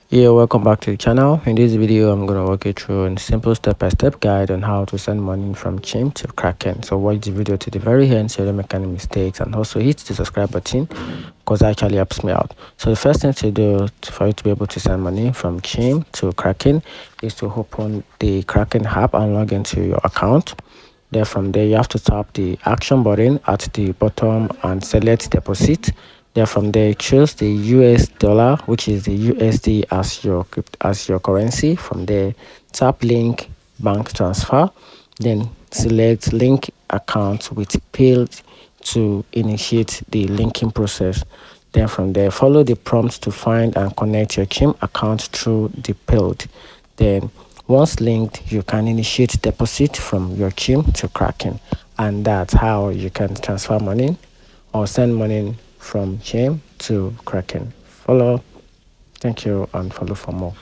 Yeah, welcome back to the channel. In this video, I'm going to walk you through a simple step-by-step guide on how to send money from Chime to Kraken. So watch the video to the very end so you don't make any mistakes, and also hit the subscribe button because that actually helps me out. So the first thing to do for you to be able to send money from Chime to Kraken is to open the Kraken app and log into your account. Then from there, you have to tap the action button at the bottom and select deposit. Then from there, choose the US dollar, which is the USD as your currency. From there, tap link bank transfer. Then select link account with Paid to initiate the linking process. Then from there, follow the prompts to find and connect your Chime account through the Paid. Then once linked, you can initiate deposit from your Chime to Kraken, and that's how you can transfer money or send money from Chime to Kraken. Follow. Thank you, and follow for more.